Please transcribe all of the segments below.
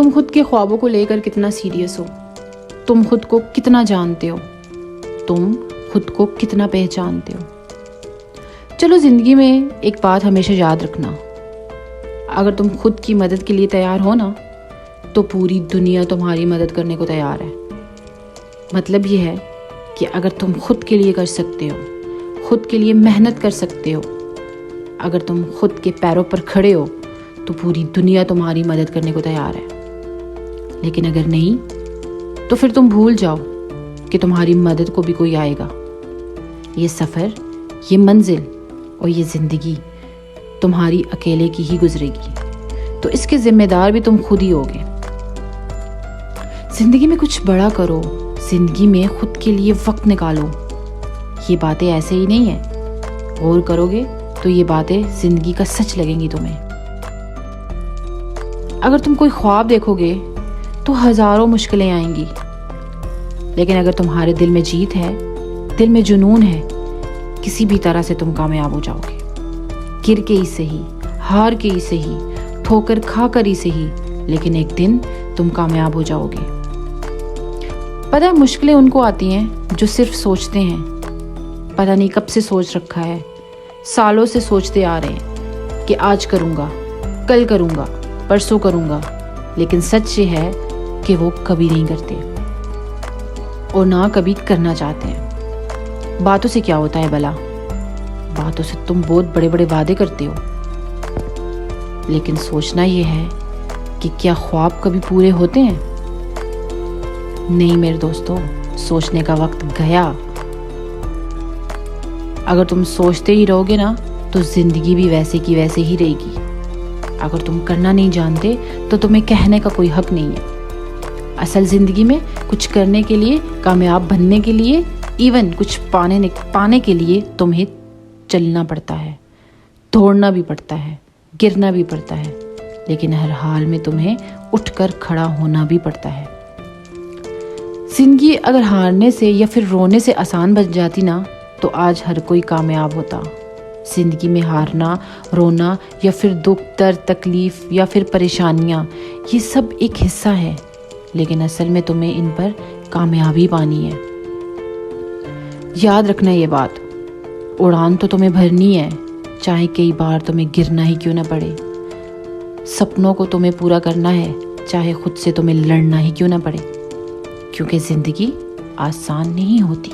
تم خود کے خوابوں کو لے کر کتنا سیریس ہو، تم خود کو کتنا جانتے ہو، تم خود کو کتنا پہچانتے ہو۔ چلو زندگی میں ایک بات ہمیشہ یاد رکھنا، اگر تم خود کی مدد کے لیے تیار ہو نا تو پوری دنیا تمہاری مدد کرنے کو تیار ہے۔ مطلب یہ ہے کہ اگر تم خود کے لیے کر سکتے ہو، خود کے لیے محنت کر سکتے ہو، اگر تم خود کے پیروں پر کھڑے ہو تو پوری دنیا تمہاری مدد کرنے کو تیار ہے۔ لیکن اگر نہیں تو پھر تم بھول جاؤ کہ تمہاری مدد کو بھی کوئی آئے گا۔ یہ سفر، یہ منزل اور یہ زندگی تمہاری اکیلے کی ہی گزرے گی، تو اس کے ذمہ دار بھی تم خود ہی ہوگے۔ زندگی میں کچھ بڑا کرو، زندگی میں خود کے لیے وقت نکالو۔ یہ باتیں ایسے ہی نہیں ہیں، غور کرو گے تو یہ باتیں زندگی کا سچ لگیں گی تمہیں۔ اگر تم کوئی خواب دیکھو گے تو ہزاروں مشکلیں آئیں گی، لیکن اگر تمہارے دل میں جیت ہے، دل میں جنون ہے، کسی بھی طرح سے تم کامیاب ہو جاؤ گے۔ گر کے ہی صحیح، ہار کے ہی صحیح، ٹھوکر کھا کر ہی صحیح، لیکن ایک دن تم کامیاب ہو جاؤ گے۔ پتہ ہے مشکلیں ان کو آتی ہیں جو صرف سوچتے ہیں، پتہ نہیں کب سے سوچ رکھا ہے، سالوں سے سوچتے آ رہے ہیں کہ آج کروں گا، کل کروں گا، پرسوں کروں گا، لیکن سچ یہ ہے کہ وہ کبھی نہیں کرتے اور نہ کبھی کرنا چاہتے ہیں۔ باتوں سے کیا ہوتا ہے بھلا؟ باتوں سے تم بہت بڑے بڑے وعدے کرتے ہو، لیکن سوچنا یہ ہے کہ کیا خواب کبھی پورے ہوتے ہیں؟ نہیں میرے دوستو، سوچنے کا وقت گیا۔ اگر تم سوچتے ہی رہو گے نا تو زندگی بھی ویسے کی ویسے ہی رہے گی۔ اگر تم کرنا نہیں جانتے تو تمہیں کہنے کا کوئی حق نہیں ہے۔ اصل زندگی میں کچھ کرنے کے لیے، کامیاب بننے کے لیے، ایون کچھ پانے کے لیے تمہیں چلنا پڑتا ہے، دوڑنا بھی پڑتا ہے، گرنا بھی پڑتا ہے، لیکن ہر حال میں تمہیں اٹھ کر کھڑا ہونا بھی پڑتا ہے۔ زندگی اگر ہارنے سے یا پھر رونے سے آسان بن جاتی نا تو آج ہر کوئی کامیاب ہوتا۔ زندگی میں ہارنا، رونا یا پھر دکھ، درد، تکلیف یا پھر پریشانیاں، یہ سب ایک حصہ ہے، لیکن اصل میں تمہیں ان پر کامیابی پانی ہے۔ یاد رکھنا یہ بات، اڑان تو تمہیں بھرنی ہے، چاہے کئی بار تمہیں گرنا ہی کیوں نہ پڑے۔ سپنوں کو تمہیں پورا کرنا ہے، چاہے خود سے تمہیں لڑنا ہی کیوں نہ پڑے، کیونکہ زندگی آسان نہیں ہوتی۔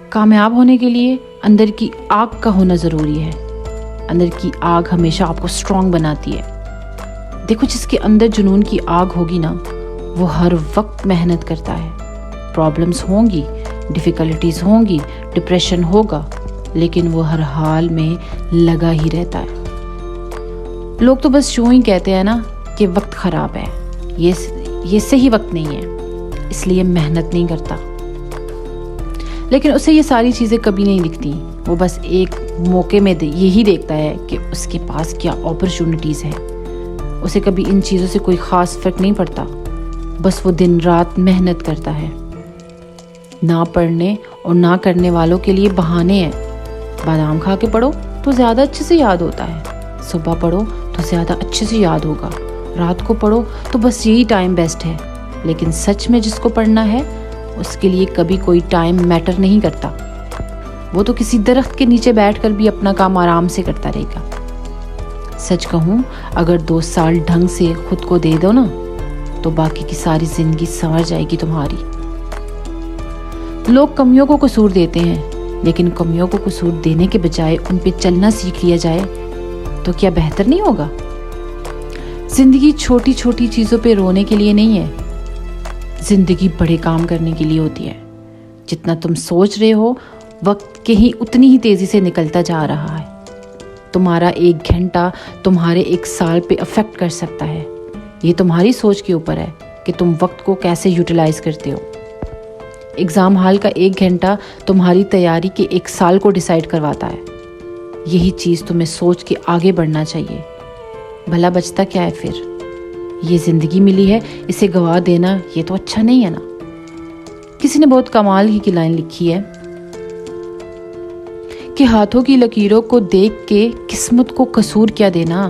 کامیاب ہونے کے لیے اندر کی آگ کا ہونا ضروری ہے۔ اندر کی آگ ہمیشہ آپ کو اسٹرانگ بناتی ہے۔ دیکھو جس کے اندر جنون کی آگ ہوگی نا وہ ہر وقت محنت کرتا ہے۔ پرابلمز ہوں گی، ڈیفیکلٹیز ہوں گی، ڈپریشن ہوگا، لیکن وہ ہر حال میں لگا ہی رہتا ہے۔ لوگ تو بس یوں ہی کہتے ہیں نا کہ وقت خراب ہے، یہ صحیح وقت نہیں ہے، اس لیے محنت نہیں کرتا، لیکن اسے یہ ساری چیزیں کبھی نہیں دکھتی۔ وہ بس ایک موقع میں یہی دیکھتا ہے کہ اس کے پاس کیا اپرچونٹیز ہیں۔ اسے کبھی ان چیزوں سے کوئی خاص فرق نہیں پڑتا، بس وہ دن رات محنت کرتا ہے۔ نہ پڑھنے اور نہ کرنے والوں کے لیے بہانے ہیں۔ بادام کھا کے پڑھو تو زیادہ اچھے سے یاد ہوتا ہے، صبح پڑھو تو زیادہ اچھے سے یاد ہوگا، رات کو پڑھو تو بس یہی ٹائم بیسٹ ہے، لیکن سچ میں جس کو پڑھنا ہے اس کے لیے کبھی کوئی ٹائم میٹر نہیں کرتا۔ وہ تو کسی درخت کے نیچے بیٹھ کر بھی اپنا کام آرام سے کرتا رہے گا۔ سچ کہوں، اگر 2 سال ڈھنگ سے خود کو دے دو نا تو باقی کی ساری زندگی سنور جائے گی تمہاری۔ لوگ کمیوں کو قصور دیتے ہیں، لیکن کمیوں کو قصور دینے کے بجائے ان پہ چلنا سیکھ لیا جائے تو کیا بہتر نہیں ہوگا؟ زندگی چھوٹی چھوٹی چیزوں پہ رونے کے لیے نہیں ہے، زندگی بڑے کام کرنے کے لیے ہوتی ہے۔ جتنا تم سوچ رہے ہو وقت کے ہی اتنی ہی تیزی سے نکلتا جا رہا ہے۔ تمہارا 1 گھنٹہ تمہارے 1 سال پہ افیکٹ کر سکتا ہے۔ یہ تمہاری سوچ کے اوپر ہے کہ تم وقت کو کیسے یوٹیلائز کرتے ہو۔ ایگزام ہال کا 1 گھنٹہ تمہاری تیاری کے 1 سال کو ڈیسائیڈ کرواتا ہے۔ یہی چیز تمہیں سوچ کے آگے بڑھنا چاہیے۔ بھلا بچتا کیا ہے پھر؟ یہ زندگی ملی ہے، اسے گوا دینا یہ تو اچھا نہیں ہے نا۔ کسی نے بہت کمال ہی کی لائن لکھی ہے کہ ہاتھوں کی لکیروں کو دیکھ کے قسمت کو قصور کیا دینا،